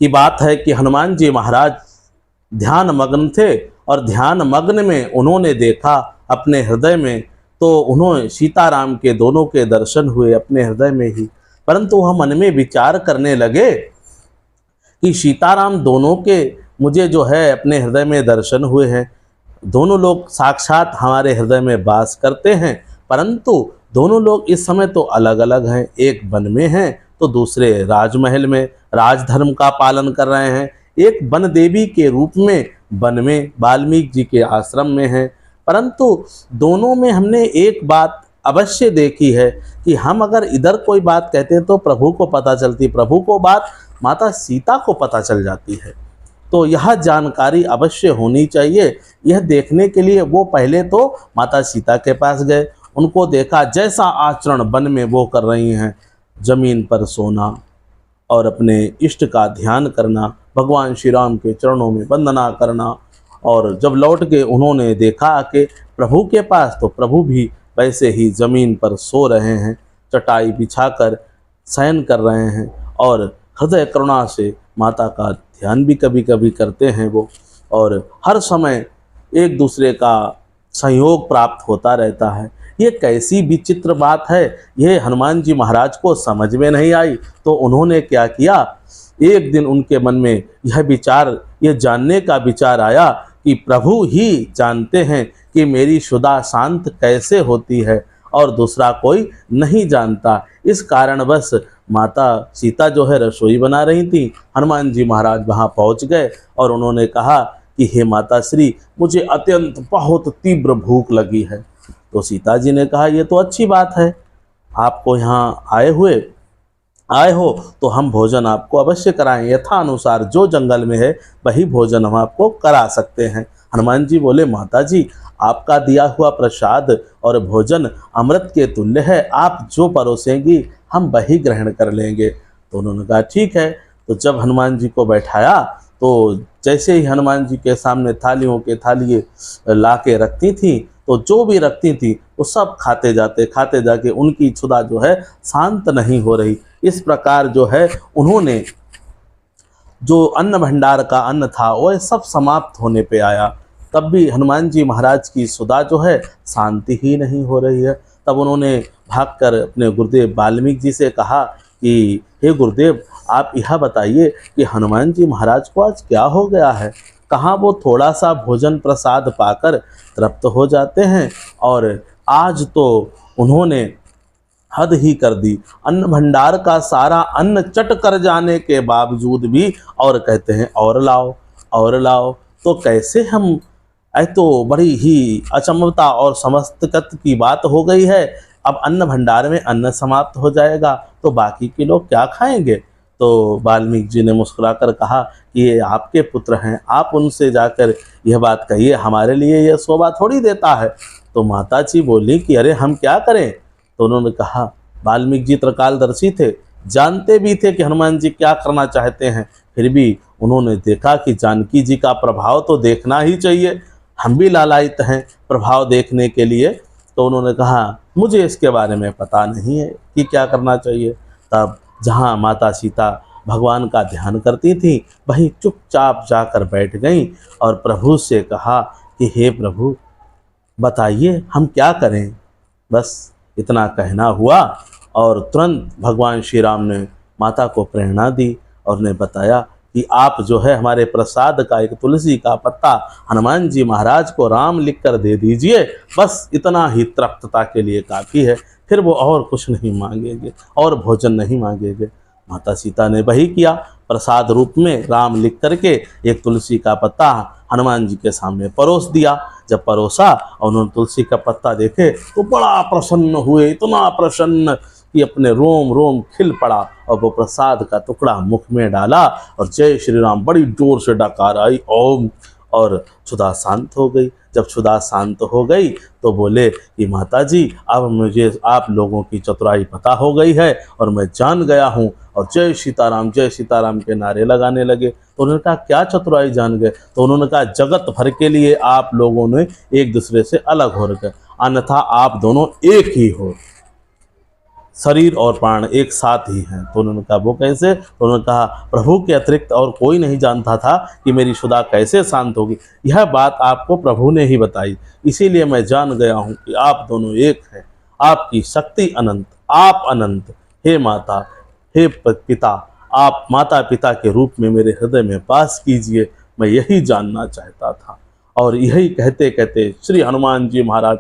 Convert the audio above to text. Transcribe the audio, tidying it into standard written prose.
की बात है कि हनुमान जी महाराज ध्यान मग्न थे और ध्यान मग्न में उन्होंने देखा अपने हृदय में, तो उन्होंने सीताराम के दोनों के दर्शन हुए अपने हृदय में ही। परंतु वह मन में विचार करने लगे कि सीताराम दोनों के मुझे जो है अपने हृदय में दर्शन हुए हैं, दोनों लोग साक्षात हमारे हृदय में वास करते हैं, परंतु दोनों लोग इस समय तो अलग अलग हैं। एक वन में हैं तो दूसरे राजमहल में राजधर्म का पालन कर रहे हैं। एक वन देवी के रूप में वन में वाल्मीकि जी के आश्रम में हैं। परंतु दोनों में हमने एक बात अवश्य देखी है कि हम अगर इधर कोई बात कहते हैं तो प्रभु को पता चलती, प्रभु को बात माता सीता को पता चल जाती है। तो यह जानकारी अवश्य होनी चाहिए। यह देखने के लिए वो पहले तो माता सीता के पास गए, उनको देखा जैसा आचरण वन में वो कर रही हैं, जमीन पर सोना और अपने इष्ट का ध्यान करना, भगवान श्री राम के चरणों में वंदना करना। और जब लौट के उन्होंने देखा कि प्रभु के पास, तो प्रभु भी वैसे ही जमीन पर सो रहे हैं, चटाई बिछाकर शयन कर रहे हैं और हृदय करुणा से माता का ध्यान भी कभी कभी करते हैं वो। और हर समय एक दूसरे का संयोग प्राप्त होता रहता है। ये कैसी विचित्र बात है, ये हनुमान जी महाराज को समझ में नहीं आई। तो उन्होंने क्या किया, एक दिन उनके मन में यह विचार, ये जानने का विचार आया कि प्रभु ही जानते हैं कि मेरी शुदा शांत कैसे होती है और दूसरा कोई नहीं जानता। इस कारणवश माता सीता जो है रसोई बना रही थी, हनुमान जी महाराज वहाँ पहुँच गए और उन्होंने कहा कि हे माता श्री, मुझे अत्यंत बहुत तीव्र भूख लगी है। तो सीता जी ने कहा, ये तो अच्छी बात है, आपको यहाँ आए हो तो हम भोजन आपको अवश्य कराएं, यथानुसार जो जंगल में है वही भोजन हम आपको करा सकते हैं। हनुमान जी बोले, माता जी आपका दिया हुआ प्रसाद और भोजन अमृत के तुल्य है, आप जो परोसेंगी हम वही ग्रहण कर लेंगे। तो उन्होंने कहा ठीक है। तो जब हनुमान जी को बैठाया तो जैसे ही हनुमान जी के सामने थालियों के थालिए ला के रखती थी, तो जो भी रखती थी वो सब खाते जाके उनकी क्षुधा जो है शांत नहीं हो रही। इस प्रकार जो है उन्होंने जो अन्न भंडार का अन्न था वह सब समाप्त होने पे आया, तब भी हनुमान जी महाराज की क्षुधा जो है शांति ही नहीं हो रही है। तब उन्होंने भागकर अपने गुरुदेव वाल्मीकि जी से कहा कि हे गुरुदेव, आप यह बताइए कि हनुमान जी महाराज को आज क्या हो गया है, कहाँ वो थोड़ा सा भोजन प्रसाद पाकर तृप्त हो जाते हैं और आज तो उन्होंने हद ही कर दी। अन्न भंडार का सारा अन्न चट कर जाने के बावजूद भी और कहते हैं और लाओ। तो कैसे हम, तो बड़ी ही अचंभता और समस्तकत की बात हो गई है। अब अन्न भंडार में अन्न समाप्त हो जाएगा तो बाकी के लोग क्या खाएंगे। तो वाल्मीकि जी ने मुस्कुराकर कहा कि ये आपके पुत्र हैं, आप उनसे जाकर यह बात कहिए, हमारे लिए यह शोभा थोड़ी देता है। तो माता जी बोली कि अरे हम क्या करें। तो उन्होंने कहा, वाल्मीकि जी त्रिकालदर्शी थे, जानते भी थे कि हनुमान जी क्या करना चाहते हैं, फिर भी उन्होंने देखा कि जानकी जी का प्रभाव तो देखना ही चाहिए, हम भी लालायित हैं प्रभाव देखने के लिए। तो उन्होंने कहा, मुझे इसके बारे में पता नहीं है कि क्या करना चाहिए। तब जहाँ माता सीता भगवान का ध्यान करती थी वहीं चुपचाप जाकर बैठ गईं और प्रभु से कहा कि हे प्रभु बताइए हम क्या करें। बस इतना कहना हुआ और तुरंत भगवान श्री राम ने माता को प्रेरणा दी और ने बताया कि आप जो है हमारे प्रसाद का एक तुलसी का पत्ता हनुमान जी महाराज को राम लिख कर दे दीजिए, बस इतना ही तृप्तता के लिए काफ़ी है, फिर वो और कुछ नहीं मांगेंगे और भोजन नहीं मांगेंगे। माता सीता ने वही किया, प्रसाद रूप में राम लिख करके एक तुलसी का पत्ता हनुमान जी के सामने परोस दिया। जब परोसा और उन्होंने तुलसी का पत्ता देखे तो बड़ा प्रसन्न हुए, इतना प्रसन्न कि अपने रोम रोम खिल पड़ा और वो प्रसाद का टुकड़ा मुख में डाला और जय श्री राम बड़ी जोर से डकार आई ओम, और क्षुधा शांत हो गई। जब क्षुधा शांत हो गई तो बोले कि माता जी अब मुझे आप लोगों की चतुराई पता हो गई है और मैं जान गया हूँ, और जय सीताराम के नारे लगाने लगे। तो उन्होंने कहा क्या चतुराई जान गए। तो उन्होंने कहा जगत भर के लिए आप लोगों ने एक दूसरे से अलग हो गए, अन्यथा आप दोनों एक ही हो। शरीर और प्राण एक साथ ही हैं। तो उन्होंने कहा वो कैसे? तो उन्होंने कहा प्रभु के अतिरिक्त और कोई नहीं जानता था कि मेरी सुधा कैसे शांत होगी। यह बात आपको प्रभु ने ही बताई, इसीलिए मैं जान गया हूँ कि आप दोनों एक हैं। आपकी शक्ति अनंत, आप अनंत। हे माता, हे पिता, आप माता पिता के रूप में मेरे हृदय में वास कीजिए, मैं यही जानना चाहता था। और यही कहते कहते श्री हनुमान जी महाराज